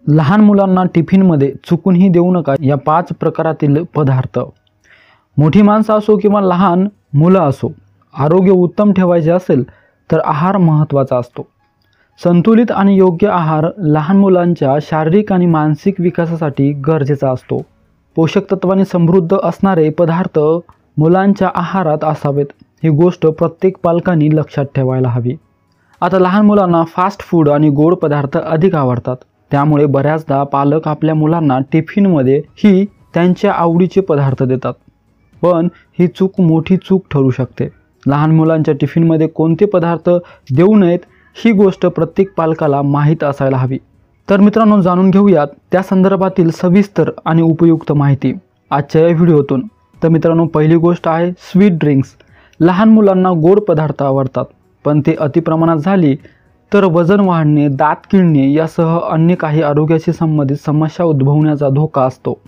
लहान मुलांना टिफिनमध्ये चुकूनही देऊ नका या 5 प्रकारातील पदार्थ। मोठी माणसं असो किंवा लहान मुलं असो, आरोग्य उत्तम ठेवायचे असेल तर आहार महत्त्वाचा असतो। संतुलित आणि योग्य आहार लहान मुलांच्या शारीरिक आणि मानसिक विकासासाठी गरजेचा असतो। पोषक तत्वांनी समृद्ध असणारे पदार्थ मुलांच्या आहारात असावेत, ही गोष्ट प्रत्येक पालकांनी लक्षात ठेवायला हवी। आता लहान मुलांना फास्ट फूड आणि गोड पदार्थ अधिक आवडतात, त्यामुळे बऱ्याचदा पालक आपल्या मुलांना टिफिनमध्ये ही त्यांच्या आवडीचे पदार्थ देतात, पण ही मोठी चूक ठरू शकते। लहान मुलांच्या टिफिनमध्ये कोणते पदार्थ देऊ नयेत ही गोष्ट प्रत्येक पालकाला माहीत असायला हवी। तर मित्रांनो, जाणून घेऊयात त्या संदर्भातील सविस्तर आणि उपयुक्त माहिती आजच्या या व्हिडिओतून। तर मित्रांनो, पहिली गोष्ट आहे स्वीट ड्रिंक्स। लहान मुलांना गोड पदार्थ आवडतात, पण ते अतिप्रमाणात झाली तर वजन वाढणे, दात किडणे यासह अन्य काही आरोग्याशी संबंधित समस्या उद्भवण्याचा धोका असतो।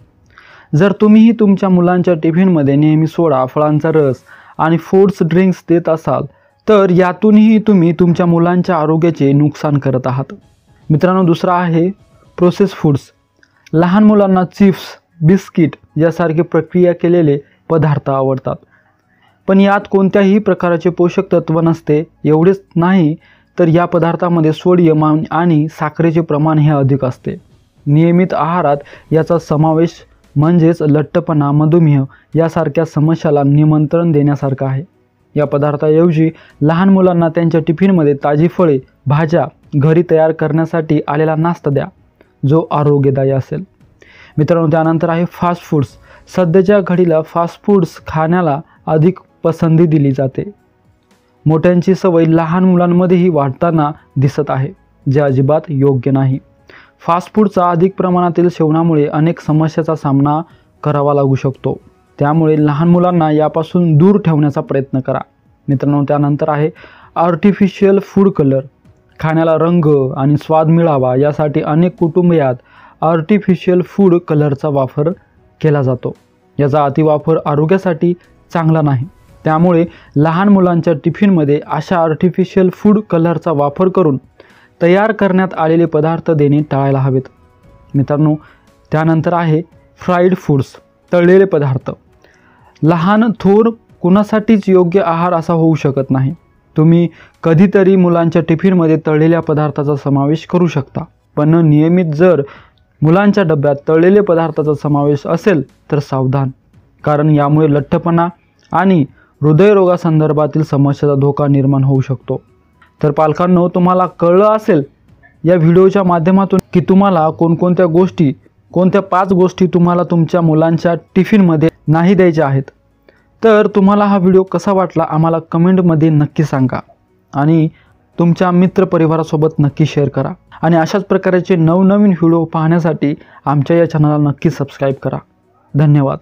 जर तुम्हीही तुमच्या मुलांच्या टिफिनमध्ये नेहमी सोडा, फळांचा रस आणि फ्रूट्स ड्रिंक्स देत असाल तर यातूनही तुम्ही तुमच्या मुलांच्या आरोग्याचे नुकसान करत आहात। मित्रांनो, दुसरा आहे प्रोसेस फूड्स। लहान मुलांना चिप्स, बिस्किट यासारखे प्रक्रिया केलेले पदार्थ आवडतात, पण यात कोणत्याही प्रकारचे पोषक तत्व नसते। एवढेच नाही तर या पदार्थामध्ये सोडियम आणि साखरेचे प्रमाण हे अधिक असते। नियमित आहारात याचा समावेश म्हणजेच लठ्ठपणा, मधुमेह यासारख्या समस्याला निमंत्रण देण्यासारखं आहे। या पदार्थाऐवजी लहान मुलांना त्यांच्या टिफिनमध्ये ताजी फळे, भाज्या घरी तयार करण्यासाठी आलेला नाश्ता द्या, जो आरोग्यदायी असेल। मित्रांनो, त्यानंतर आहे फास्ट फूड्स। सध्याच्या घडीला फास्ट फूड्स खाण्याला अधिक पसंती दिली जाते। मोठ्यांची सवय लहान मुलांमध्येही वाढताना दिसत आहे, जे अजिबात योग्य नाही। फास्ट फूडचा अधिक प्रमाणातील सेवनामुळे अनेक समस्याचा सामना करावा लागू शकतो, त्यामुळे लहान मुलांना यापासून दूर ठेवण्याचा प्रयत्न करा। मित्रांनो, त्यानंतर आहे आर्टिफिशियल फूड कलर। खाण्याला रंग आणि स्वाद मिळावा यासाठी अनेक कुटुंबात आर्टिफिशियल फूड कलरचा वापर केला जातो। याचा अतिवापर आरोग्यासाठी चांगला नाही, त्यामुळे लहान मुलांच्या टिफिनमध्ये अशा आर्टिफिशियल फूड कलरचा वापर करून तयार करण्यात आलेले पदार्थ देणे टाळायला हवेत। मित्रांनो, त्यानंतर आहे फ्राईड फूड्स, तळलेले पदार्थ। लहान थोर कुणासाठीच योग्य आहार असा होऊ शकत नाही। तुम्ही कधीतरी मुलांच्या टिफिनमध्ये तळलेल्या पदार्थाचा समावेश करू शकता, पण नियमित जर मुलांच्या डब्यात तळलेले पदार्थाचा समावेश असेल तर सावधान, कारण यामुळे लठ्ठपणा आणि हृदयरोगासंदर्भातील समस्याचा धोका निर्माण होऊ शकतो। तर पालकांनो, तुम्हाला कळलं असेल या व्हिडिओच्या माध्यमातून की तुम्हाला कोणत्या 5 गोष्टी तुम्हाला तुमच्या मुलांच्या टिफिनमध्ये नाही द्यायच्या आहेत। तर तुम्हाला हा व्हिडिओ कसा वाटला आम्हाला कमेंटमध्ये नक्की सांगा आणि तुमच्या मित्रपरिवारासोबत नक्की शेअर करा। आणि अशाच प्रकारचे नवनवीन व्हिडिओ पाहण्यासाठी आमच्या या चॅनलला नक्की सबस्क्राईब करा। धन्यवाद।